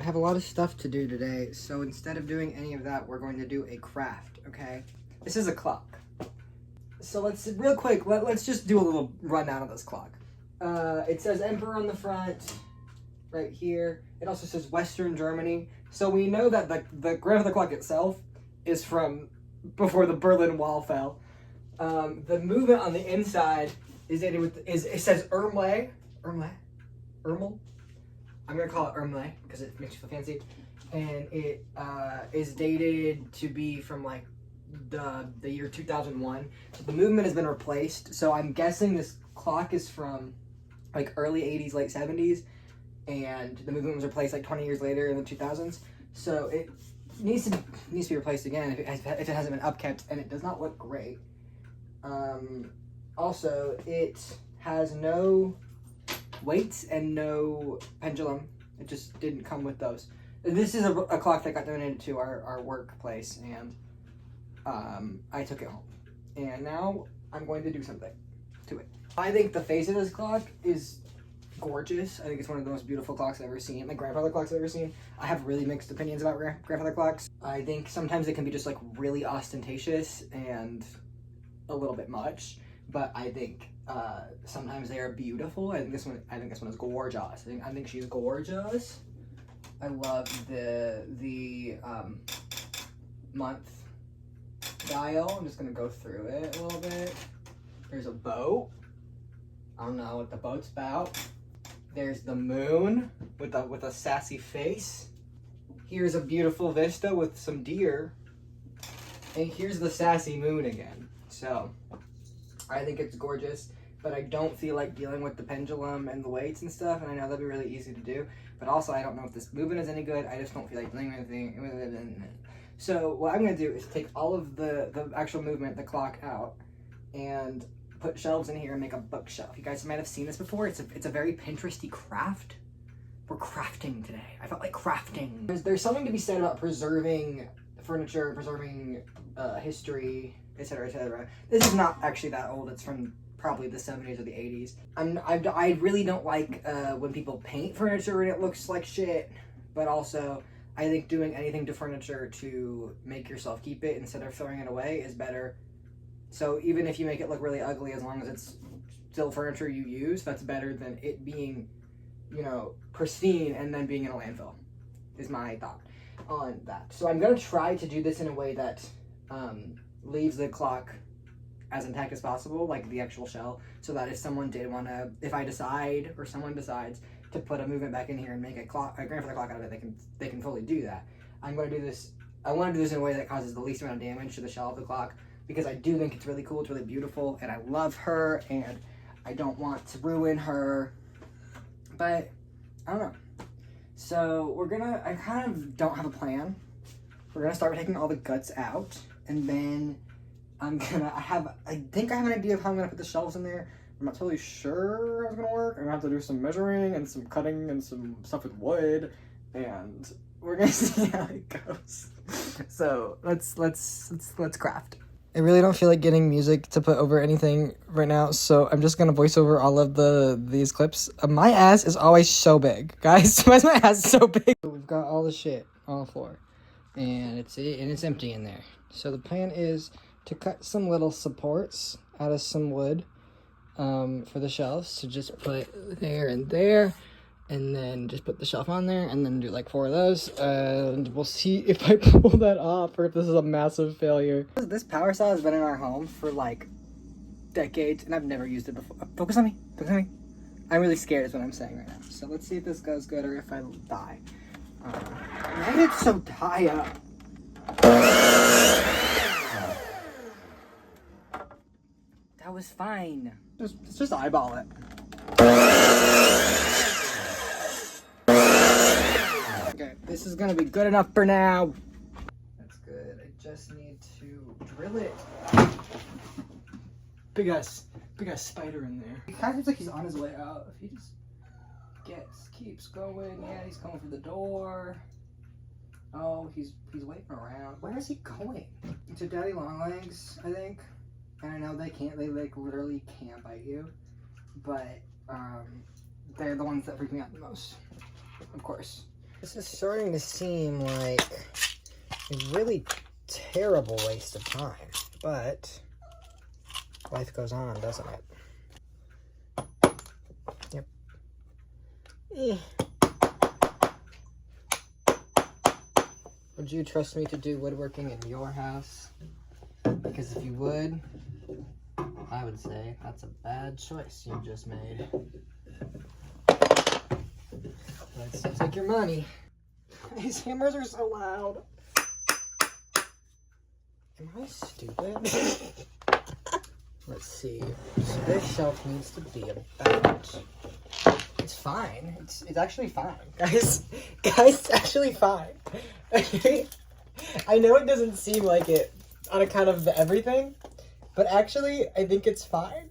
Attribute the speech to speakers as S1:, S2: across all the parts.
S1: have a lot of stuff to do today, so instead of doing any of that, we're going to do a craft, okay? This is a clock. So real quick, let's just do a little rundown of this clock. It says Emperor on the front, right here. It also says Western Germany. So we know that the grandfather clock itself is from before the Berlin Wall fell. The movement on the inside is dated with, it says Ermle. I'm gonna call it Ermle because it makes you feel fancy. And it is dated to be from like the year 2001. So the movement has been replaced. So I'm guessing this clock is from like early 80s, late 70s, and the movement was replaced like 20 years later in the 2000s. So it needs to be replaced again if it hasn't been upkept, and it does not look great. Also, it has no weights and no pendulum. It just didn't come with those. This is a clock that got donated to our workplace, and I took it home. And now I'm going to do something to it. I think the face of this clock is gorgeous. I think it's one of the most beautiful clocks I've ever seen. Like grandfather clocks I've ever seen. I have really mixed opinions about grandfather clocks. I think sometimes it can be just like really ostentatious and a little bit much, but I think sometimes they are beautiful. I think this one is gorgeous. I think she's gorgeous. I love the month dial. I'm just gonna go through it a little bit. There's a boat. I don't know what the boat's about. There's the moon with a sassy face. Here's a beautiful vista with some deer. And here's the sassy moon again. So I think it's gorgeous, but I don't feel like dealing with the pendulum and the weights and stuff, and I know that'd be really easy to do, but also I don't know if this movement is any good. I just don't feel like doing anything. So what I'm gonna do is take all of the actual movement, the clock out, and put shelves in here and make a bookshelf. You guys might have seen this before. It's a very Pinteresty craft. We're crafting today. I felt like crafting. There's something to be said about preserving furniture, preserving history, etc., etc. This is not actually that old. It's from probably the 70s or the 80s. I really don't like when people paint furniture and it looks like shit, but also I think doing anything to furniture to make yourself keep it instead of throwing it away is better. So even if you make it look really ugly, as long as it's still furniture you use, that's better than it being, you know, pristine and then being in a landfill, is my thought on that. So I'm going to try to do this in a way that leaves the clock as intact as possible, like the actual shell, so that if someone did want to, if I decide or someone decides to put a movement back in here and make a grandfather clock out of it, they can fully do that. I'm going to do this. I want to do this in a way that causes the least amount of damage to the shell of the clock, because I do think it's really cool, it's really beautiful, and I love her, and I don't want to ruin her, but I don't know. So I kind of don't have a plan. We're gonna start taking all the guts out, and then I think I have an idea of how I'm gonna put the shelves in there. I'm not totally sure how it's gonna work. I'm gonna have to do some measuring and some cutting and some stuff with wood, and we're gonna see how it goes. So let's craft. I really don't feel like getting music to put over anything right now, so I'm just gonna voice over all of these clips. My ass is always so big, guys. Why is my ass so big? We've got all the shit on the floor, and it's empty in there. So the plan is to cut some little supports out of some wood for the shelves. So just put there and there, and then just put the shelf on there, and then do like 4 of those, and we'll see if I pull that off or if this is a massive failure. This power saw has been in our home for like decades, and I've never used it before. Focus on me. I'm really scared is what I'm saying right now. So let's see if this goes good or if I die. Why did it so tie up? That was fine. Just eyeball it. Okay, this is gonna be good enough for now. That's good. I just need to drill it. Big ass spider in there. It kind of seems like he's on his way out. If he just keeps going, yeah, he's coming for the door. Oh, he's waiting around. Where is he going? To Daddy Longlegs, I think. And I know they like literally can't bite you, but they're the ones that freak me out the most, of course. This is starting to seem like a really terrible waste of time, but life goes on, doesn't it? Yep. Would you trust me to do woodworking in your house? Because if you would, I would say that's a bad choice you just made. Let's take your money. These hammers are so loud. Am I stupid? Let's see. So this shelf needs to be about... It's fine. It's actually fine. Guys, it's actually fine. Okay? I know it doesn't seem like it on account of the everything, but actually, I think it's fine.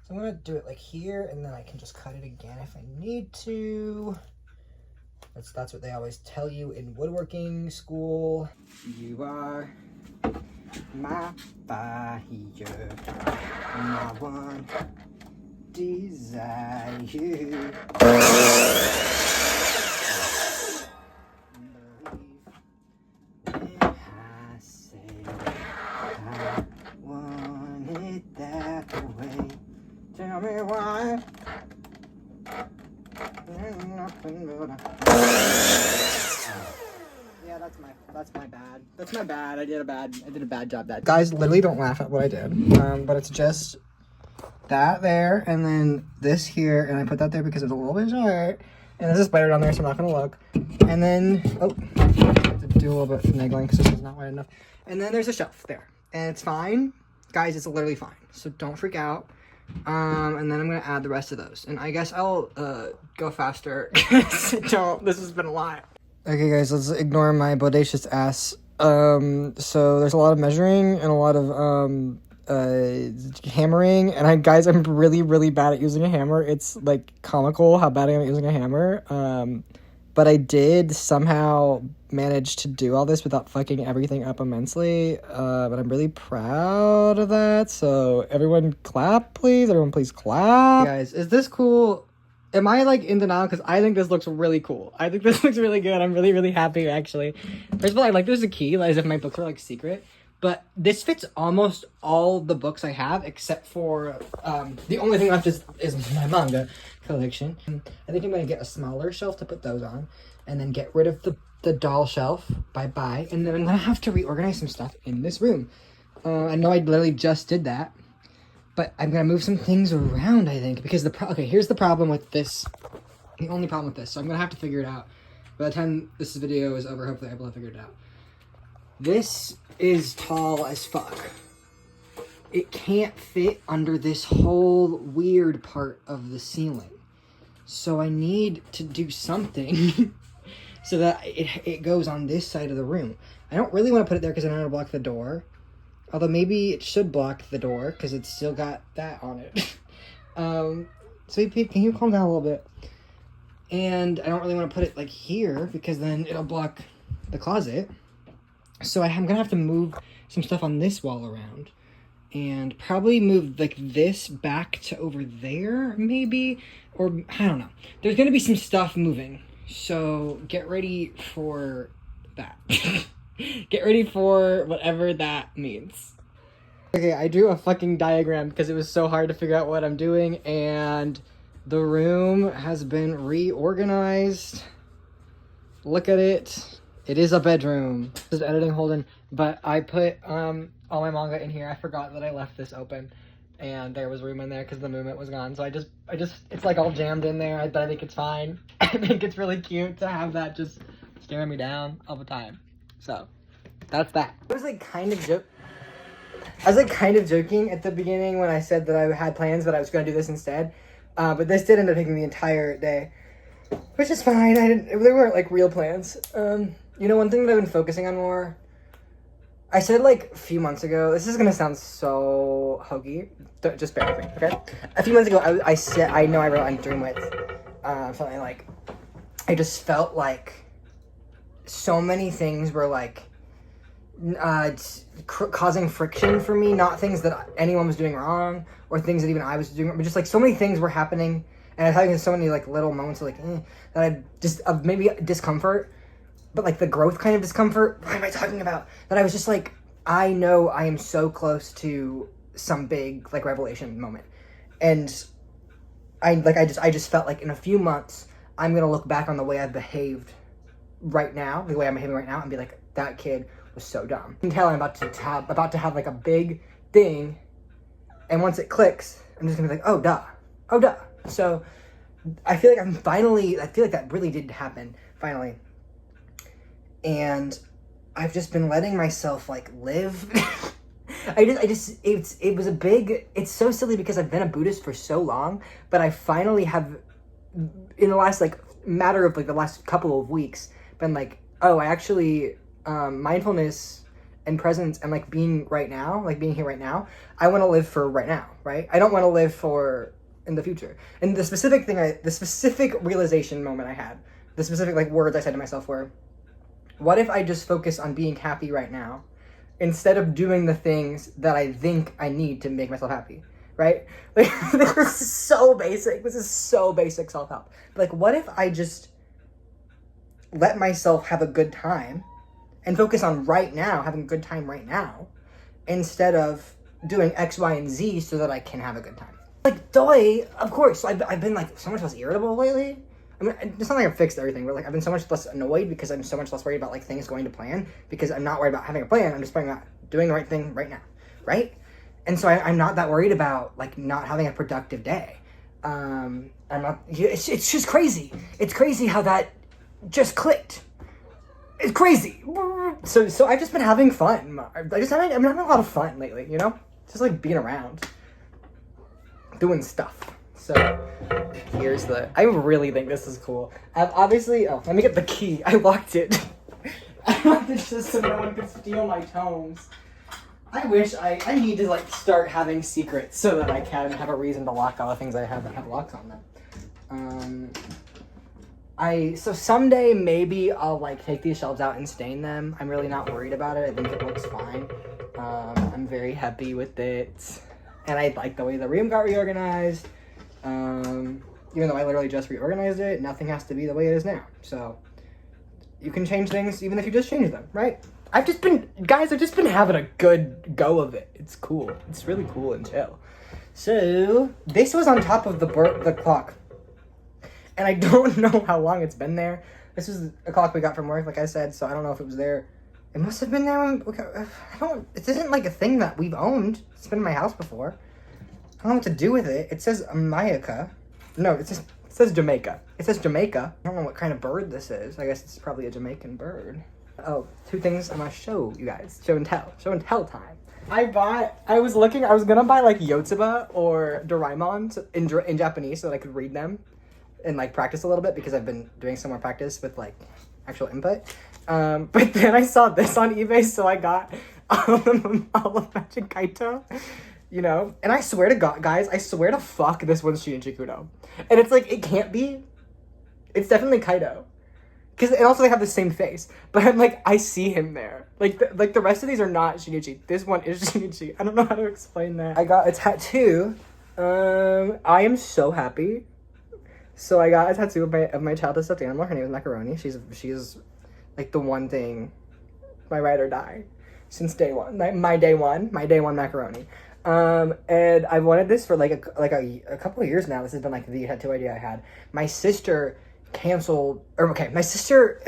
S1: So I'm gonna do it like here, and then I can just cut it again if I need to. That's what they always tell you in woodworking school. You are my fire, my one desire. Tell me why. Yeah, that's my bad. That's my bad. I did a bad job that. Guys, literally don't laugh at what I did. But it's just that there, and then this here, and I put that there because it was a little bit short. And there's a spider down there, so I'm not gonna look. And then I have to do a little bit of finagling because this is not wide enough. And then there's a shelf there, and it's fine, guys. It's literally fine. So don't freak out. And then I'm gonna add the rest of those, and I guess I'll go faster. This has been a lot. Okay, guys, let's ignore my bodacious ass. So there's a lot of measuring and a lot of hammering, and I'm really bad at using a hammer. It's like comical how bad I am at using a hammer. But I did somehow manage to do all this without fucking everything up immensely. But I'm really proud of that. So everyone clap, please. Everyone please clap. Guys, is this cool? Am I like in denial? Because I think this looks really cool. I think this looks really good. I'm really happy, actually. First of all, I like there's a key, as if my books are like secret. But this fits almost all the books I have, except for the only thing left is my manga collection. I think I'm going to get a smaller shelf to put those on, and then get rid of the doll shelf. Bye-bye. And then I'm going to have to reorganize some stuff in this room. I know I literally just did that, but I'm going to move some things around, I think, because okay, here's the problem with this. The only problem with this, so I'm going to have to figure it out. By the time this video is over, hopefully I'll be able to figure it out. This is tall as fuck. It can't fit under this whole weird part of the ceiling. So I need to do something so that it goes on this side of the room. I don't really want to put it there because I don't want to block the door. Although maybe it should block the door because it's still got that on it. So can you calm down a little bit? And I don't really want to put it like here because then it'll block the closet. So I'm going to have to move some stuff on this wall around. And probably move like this back to over there, maybe. Or, I don't know. There's going to be some stuff moving. So get ready for that. Get ready for whatever that means. Okay, I drew a fucking diagram because it was so hard to figure out what I'm doing. And the room has been reorganized. Look at it. It is a bedroom. This is editing Holden, but I put all my manga in here. I forgot that I left this open, and there was room in there because the movement was gone. So I just, it's like all jammed in there, but I think it's fine. I think it's really cute to have that just staring me down all the time. So that's that. I was like kind of joking at the beginning when I said that I had plans, but I was going to do this instead. But this did end up taking the entire day, which is fine. They weren't like real plans. You know, one thing that I've been focusing on more, I said like a few months ago, this is going to sound so hokey, just bear with me, okay? A few months ago, I said, I know I wrote on Dream With, something like, I just felt like so many things were like, causing friction for me, not things that anyone was doing wrong, or things that even I was doing wrong, but just like so many things were happening, and I was having so many like little moments of like, that I just, of maybe discomfort, but like the growth kind of discomfort. What am I talking about? That I was just like, I know I am so close to some big like revelation moment, and I just felt like in a few months I'm gonna look back on the way I've behaved right now, the way I'm behaving right now, and be like, that kid was so dumb. You can tell I'm about to have like a big thing, and once it clicks, I'm just gonna be like, oh duh. So I feel like I feel like that really did happen finally, and I've just been letting myself like live. It's so silly because I've been a Buddhist for so long, but I finally have, in the last like matter of like the last couple of weeks, been like, oh, I actually, mindfulness and presence and like being right now, like being here right now, I want to live for right now, right? I don't want to live for in the future. And the specific realization moment I had, the specific like words I said to myself were, what if I just focus on being happy right now instead of doing the things that I think I need to make myself happy, right? Like, this is so basic. This is so basic self-help. But like, what if I just let myself have a good time and focus on right now, having a good time right now, instead of doing X, Y, and Z so that I can have a good time. Like, of course. So I've been like so much less irritable lately. I mean, it's not like I've fixed everything, but like I've been so much less annoyed because I'm so much less worried about like things going to plan, because I'm not worried about having a plan. I'm just worried about doing the right thing right now, right? And so I'm not that worried about like not having a productive day. It's just crazy. It's crazy how that just clicked. It's crazy. So I've just been having fun. I'm having a lot of fun lately, you know? Just like being around, doing stuff. So here's I really think this is cool. I've obviously, let me get the key. I locked it. I locked it just so no one could steal my tomes. I wish I need to like start having secrets so that I can have a reason to lock all the things I have that have locks on them. So someday maybe I'll like take these shelves out and stain them. I'm really not worried about it. I think it looks fine. I'm very happy with it. And I like the way the room got reorganized. Even though I literally just reorganized it, nothing has to be the way it is now. So you can change things even if you just change them, right? I've just been having a good go of it. It's cool. It's really cool and chill. So this was on top of the clock. And I don't know how long it's been there. This is a clock we got from work, like I said, so I don't know if it was there. It must have been there it isn't like a thing that we've owned. It's been in my house before. I don't know what to do with it. It says America. No, it says Jamaica. It says Jamaica. I don't know what kind of bird this is. I guess it's probably a Jamaican bird. Oh, two things I'm gonna show you guys. Show and tell time. I was gonna buy like Yotsuba or Doraemon in Japanese so that I could read them and like practice a little bit, because I've been doing some more practice with like actual input. But then I saw this on eBay, so I got all of Magic Kaito, you know? And I swear to God, guys, I swear to fuck this one's Shinichi Kudo. And it's like, it can't be. It's definitely Kaito. And also they have the same face. But I'm like, I see him there. Like the rest of these are not Shinichi. This one is Shinichi. I don't know how to explain that. I got a tattoo. I am so happy. So I got a tattoo of my childhood stuffed animal. Her name is Macaroni. She's like the one thing, my ride or die, since day one. My day one Macaroni. And I wanted this for like a couple of years now. This has been like the tattoo idea I had. My sister my sister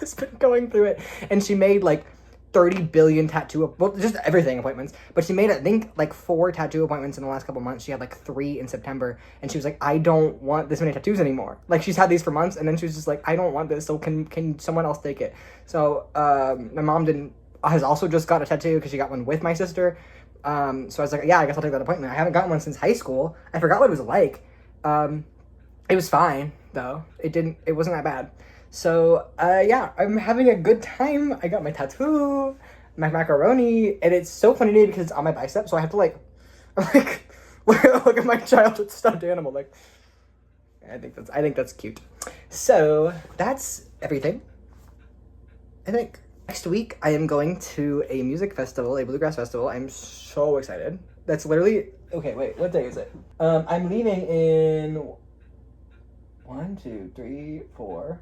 S1: has been going through it, and she made like 30 billion just everything appointments, but she made I think like 4 tattoo appointments in the last couple months. She had like 3 in September, and she was like, I don't want this many tattoos anymore. Like, she's had these for months, and then she was just like, I don't want this, so can someone else take it? So my mom has also just got a tattoo because she got one with my sister. So I was like, yeah, I guess I'll take that appointment. I haven't gotten one since high school. I forgot what it was like. It was fine though. It wasn't that bad. So, yeah, I'm having a good time. I got my tattoo, my macaroni, and it's so funny to me because it's on my bicep, so I have to, look at my childhood stuffed animal, like, I think that's cute. So, that's everything. I think next week I am going to a music festival, a bluegrass festival. I'm so excited. That's literally, okay, wait, what day is it? I'm leaving in 1, 2, 3, 4...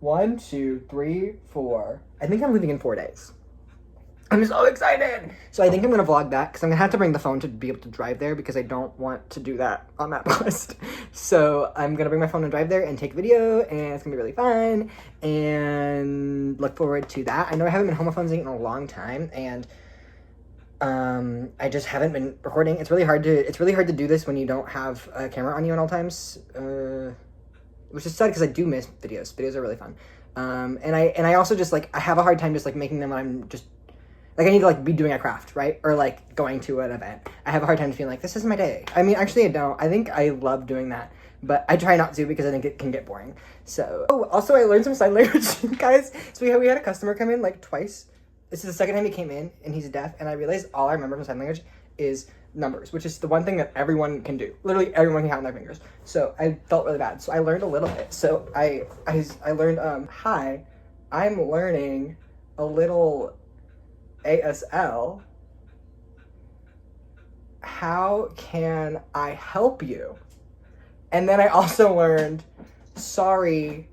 S1: 1, 2, 3, 4. I think I'm leaving in 4 days. I'm so excited. So I think I'm going to vlog that because I'm going to have to bring the phone to be able to drive there because I don't want to do that on MapQuest. So I'm going to bring my phone and drive there and take video, and it's going to be really fun, and look forward to that. I know I haven't been homophoning in a long time, and I just haven't been recording. It's really hard to do this when you don't have a camera on you at all times, which is sad because I do miss videos. Videos are really fun. And I also just, like, I have a hard time just, like, making them when I'm just, like, I need to, like, be doing a craft, right? Or, like, going to an event. I have a hard time feeling like, this is my day. I mean, actually, I don't. I think I love doing that. But I try not to because I think it can get boring. So, oh, also, I learned some sign language, guys. So we had a customer come in, like, twice. This is the second time he came in, and he's deaf. And I realized all I remember from sign language is numbers, which is the one thing that everyone can do. Literally, everyone can count on their fingers. So I felt really bad. So I learned a little bit. So I learned, hi, I'm learning a little ASL. How can I help you? And then I also learned, sorry,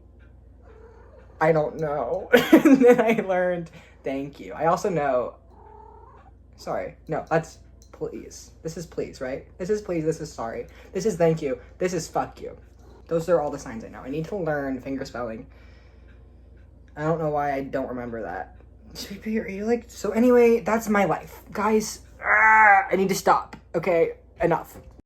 S1: I don't know. And then I learned, thank you. I also know, sorry, no, that's please. This is please, right? This is please, this is sorry. This is thank you. This is fuck you. Those are all the signs I know. I need to learn finger spelling. I don't know why I don't remember that. Are you like, so anyway, that's my life. Guys, I need to stop. Okay, enough.